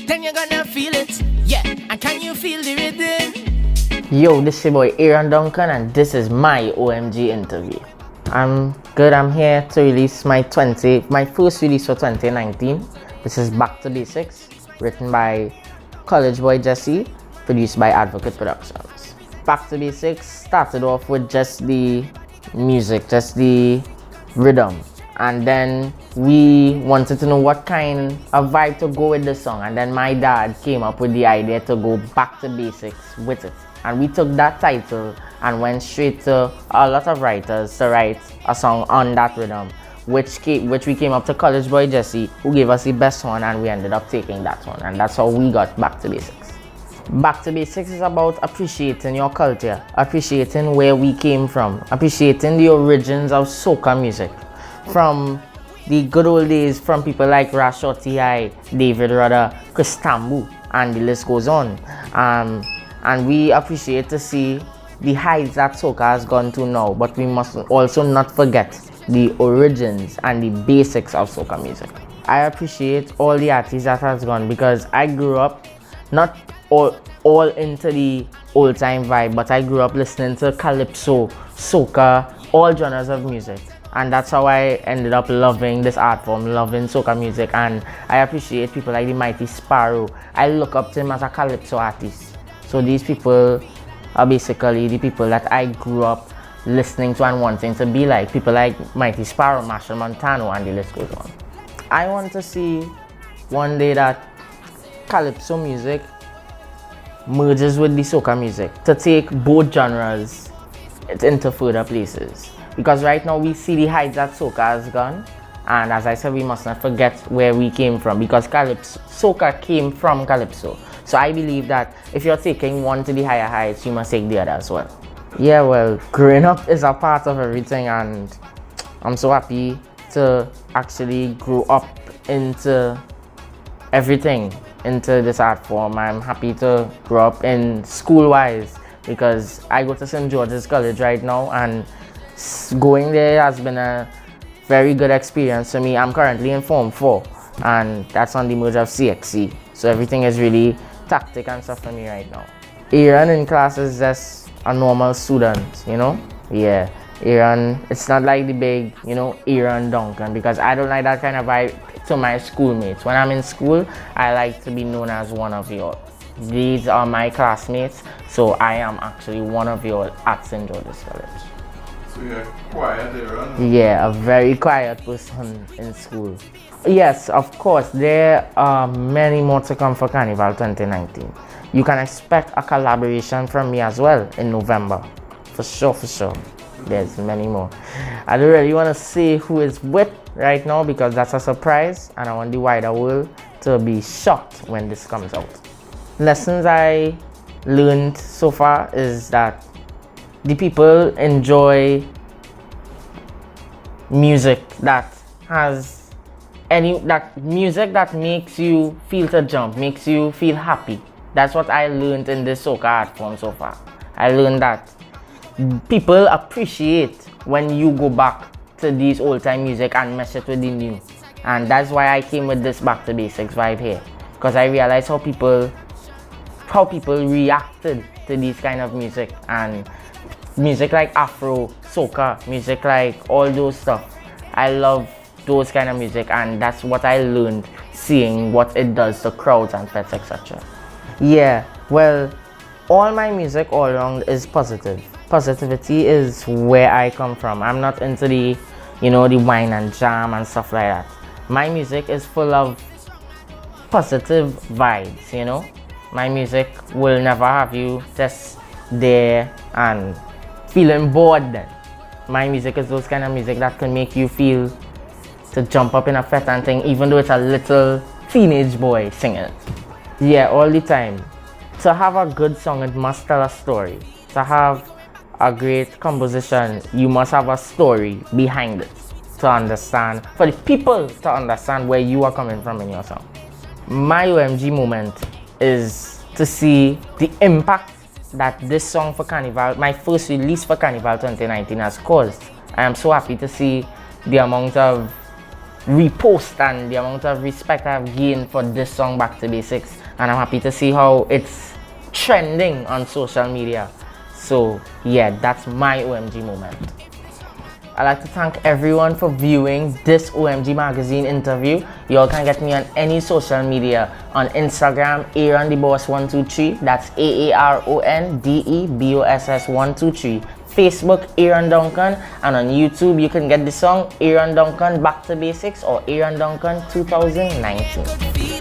then you're gonna feel it. Yeah, and can you feel the rhythm? Yo, this is your boy Aaron Duncan, and this is my OMG interview. I'm good. I'm here to release my first release for 2019. This is Back to Basics, written by College Boy Jesse, produced by Advocate Productions. Back to Basics started off with just the music, just the rhythm, and then we wanted to know what kind of vibe to go with the song, and then my dad came up with the idea to go back to basics with it. And we took that title and went straight to a lot of writers to write a song on that rhythm, which we came up to College Boy Jesse, who gave us the best one, and we ended up taking that one, and that's how we got Back to Basics. Back to Basics is about appreciating your culture, appreciating where we came from, appreciating the origins of soca music, from the good old days, from people like Rashoti I, David Rudder, Chris Tambu, and the list goes on. And we appreciate to see the heights that soca has gone to now, but we must also not forget the origins and the basics of soca music. I appreciate all the artists that has gone, because I grew up not all into the old time vibe, but I grew up listening to calypso, soca, all genres of music, and that's how I ended up loving this art form, loving soca music. And I appreciate people like the Mighty Sparrow. I look up to him as a calypso artist. So these people are basically the people that I grew up listening to and wanting to be like. People like Mighty Sparrow, Marshall Montano, and the list goes on. I want to see one day that calypso music merges with the soca music to take both genres into further places. Because right now we see the heights that soca has gone, and as I said, we must not forget where we came from, because soca came from calypso. So I believe that if you're taking one to the higher heights, you must take the other as well. Yeah, well, growing up is a part of everything, and I'm so happy to actually grow up into everything, into this art form. I'm happy to grow up in school-wise, because I go to St. George's College right now, and going there has been a very good experience for me. I'm currently in Form 4, and that's on the merge of CXC. So everything is really tactic and stuff for me right now. Aaron in class is just a normal student, you know? Yeah, Aaron, it's not like the big, Aaron Duncan, because I don't like that kind of vibe to my schoolmates. When I'm in school, I like to be known as one of y'all. These are my classmates, so I am actually one of y'all at St. George's College. So you're quiet, Aaron? Yeah, a very quiet person in school. Yes, of course, there are many more to come for Carnival 2019. You can expect a collaboration from me as well in November. For sure. There's many more. I don't really want to say who is with right now, because that's a surprise, and I want the wider world to be shocked when this comes out. Lessons I learned so far is that the people enjoy music that music that makes you feel to jump, makes you feel happy. That's what I learned in this soca art form so far. I learned that people appreciate when you go back to these old time music and mess it with the new. And that's why I came with this Back to Basics vibe here, because I realized how people reacted to these kind of music, and music like Afro, soca, music like all those stuff. I love those kind of music, and that's what I learned seeing what it does to crowds and fets, etc. Yeah, well, all my music all around is positive. Positivity is where I come from. I'm not into the wine and jam and stuff like that. My music is full of positive vibes, My music will never have you just there and feeling bored then. My music is those kind of music that can make you feel to jump up in a fet and thing, even though it's a little teenage boy singing it. Yeah, all the time. To have a good song, it must tell a story. To have a great composition, you must have a story behind it to understand, for the people to understand where you are coming from in your song. My OMG moment is to see the impact that this song for Carnival, my first release for Carnival 2019, has caused. I am so happy to see the amount of repost and the amount of respect I've gained for this song Back to Basics, and I'm happy to see how it's trending on social media. So yeah, that's my OMG moment. I'd like to thank everyone for viewing this OMG magazine interview. You all can get me on any social media. On Instagram, AaronTheBoss123, that's AaronDeBoss123. Facebook, Aaron Duncan, and on YouTube you can get the song Aaron Duncan Back to Basics or Aaron Duncan 2019.